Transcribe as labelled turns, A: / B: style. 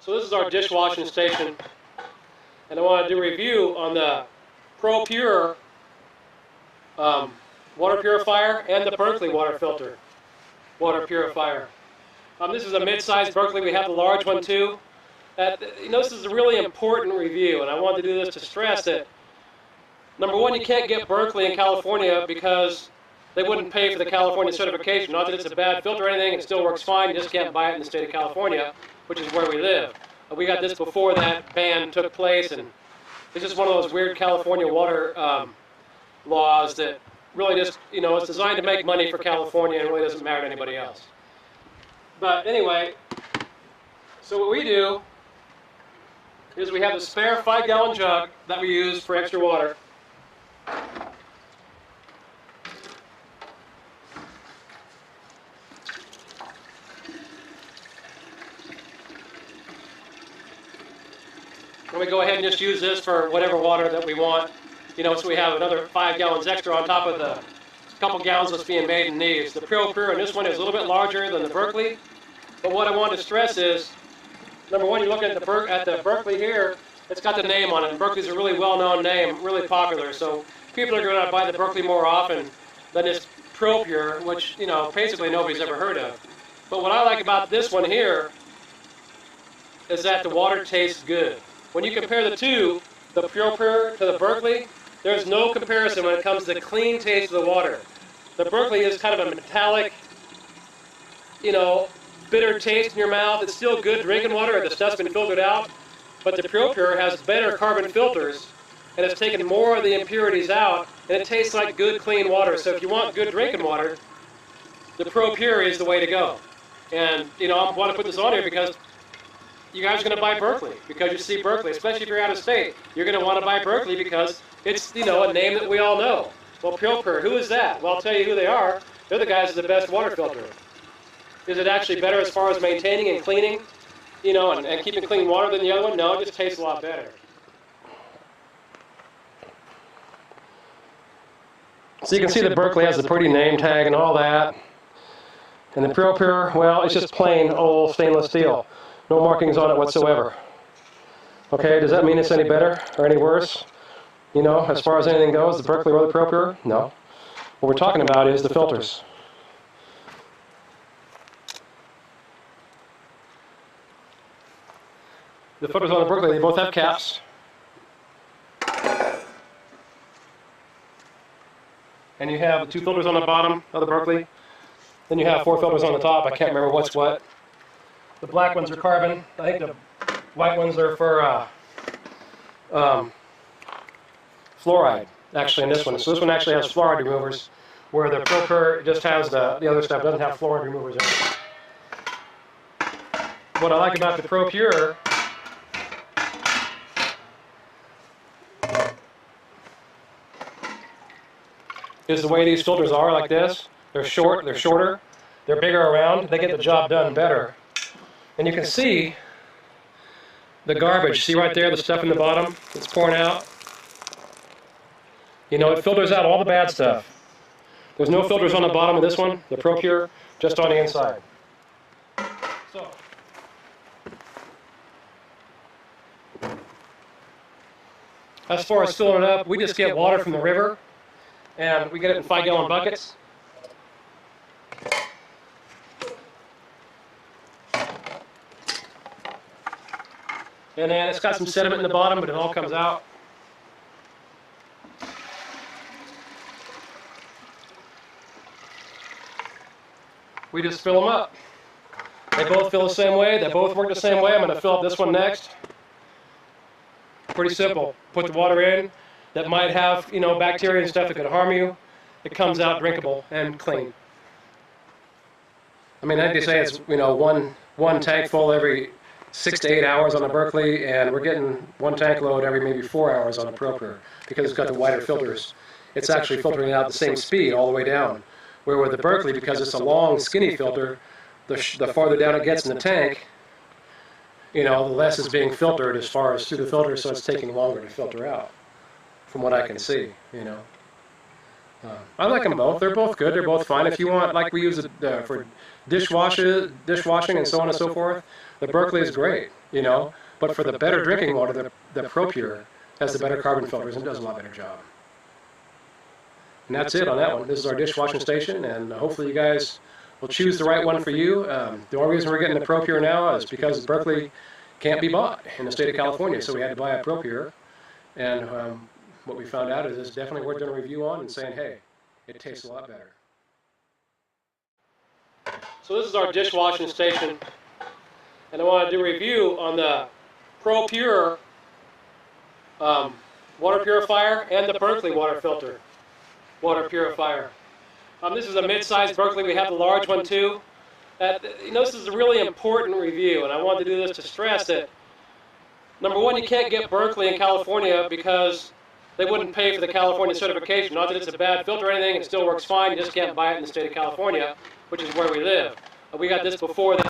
A: So this is our dishwashing station, and I want to do a review on the ProPur water purifier and the Berkey water filter water purifier. This is a mid-sized Berkey. We have the large one too. This is a really important review, and I wanted to do this to stress that, number one, you can't get Berkey in California because they wouldn't pay for the California certification. Not that it's a bad filter or anything, it still works fine, you just can't buy it in the state of California, which is where we live. We got this before that ban took place, and it's just one of those weird California water laws that really just, it's designed to make money for California and really doesn't matter to anybody else. But anyway, so what we do is we have a spare 5-gallon jug that we use for extra water. And we go ahead and just use this for whatever water that we want. So we have another 5 gallons extra on top of the couple gallons that's being made in these. The ProPur in this one is a little bit larger than the Berkey. But what I want to stress is, number one, you look at the Berkey here, it's got the name on it. And Berkey's a really well-known name, really popular. So people are going to buy the Berkey more often than this ProPur, which, basically nobody's ever heard of. But what I like about this one here is that the water tastes good. When you compare the two, the ProPur to the Berkey, there's no comparison when it comes to the clean taste of the water. The Berkey is kind of a metallic, bitter taste in your mouth. It's still good drinking water if the stuff's been filtered out, but the ProPur has better carbon filters, and it's taken more of the impurities out, and it tastes like good, clean water. So if you want good drinking water, the ProPur is the way to go. And, I want to put this on here because you guys are going to buy Berkey because you see Berkey, especially if you're out of state. You're going to want to buy Berkey because it's, a name that we all know. Well, ProPur, who is that? Well, I'll tell you who they are. They're the guys with the best water filter. Is it actually better as far as maintaining and cleaning, and keeping clean water than the other one? No, it just tastes a lot better. So you can see that Berkey has the pretty name tag and all that. And the ProPur, well, it's just plain old stainless steel. No markings on it whatsoever. Okay, does that mean it's any better or any worse? As far as anything goes, the Berkey or the ProPur? No. What we're talking about is the filters. The filters on the Berkey, they both have caps. And you have 2 filters on the bottom of the Berkey. Then you have 4 filters on the top. I can't remember what's what. The black ones are carbon. I think the white ones are for fluoride, actually, in this one. So this one actually has fluoride removers, where the ProPur just has the other stuff, doesn't have fluoride removers in it. What I like about the ProPur is the way these filters are like this. They're short, they're shorter, they're bigger around, they get the job done better. And you can see the garbage. See right there, the stuff in the bottom that's pouring out? It filters out all the bad stuff. There's no filters on the bottom of this one, the ProPur, just on the inside. So, as far as filling it up, we just get water from the river, and we get it in 5-gallon buckets. And then it's got some sediment in the bottom, but it all comes out. We just fill them up. They both fill the same way. They both work the same way. I'm going to fill up this one next. Pretty simple. Put the water in that might have, bacteria and stuff that could harm you. It comes out drinkable and clean. I mean, I think they say it's, one tank full every 6 to 8 hours on the Berkey, and we're getting 1 tank load every maybe 4 hours on the ProPur because it's got the wider filters. It's actually filtering out the same speed all the way down. Where with the Berkey, because it's a long, skinny filter, the farther down it gets in the tank, the less is being filtered as far as through the filter, so it's taking longer to filter out, from what I can see, I like them both. They're both good. They're both fine. If you want, like we use it for dishwashing and so on and so forth, the Berkey is great, you know. But for the better drinking water, the ProPur has the better carbon filters and does a lot better job. And that's it on that one. This is our dishwashing station, and hopefully you guys will choose the right one for you. The only reason we're getting the ProPur now is because Berkey can't be bought in the state of California, so we had to buy a ProPur. And what we found out is it's definitely worth doing a review on and saying, hey, it tastes a lot better. So this is our dishwashing station, and I want to do a review on the ProPur water purifier and the Berkey water purifier. This is a mid-sized Berkey. We have the large one too. This is a really important review, and I wanted to do this to stress that, number one, you can't get Berkey in California because they wouldn't pay for the California certification. Not that it's a bad filter or anything, it still works fine, you just can't buy it in the state of California, which is where we live. We got this before that.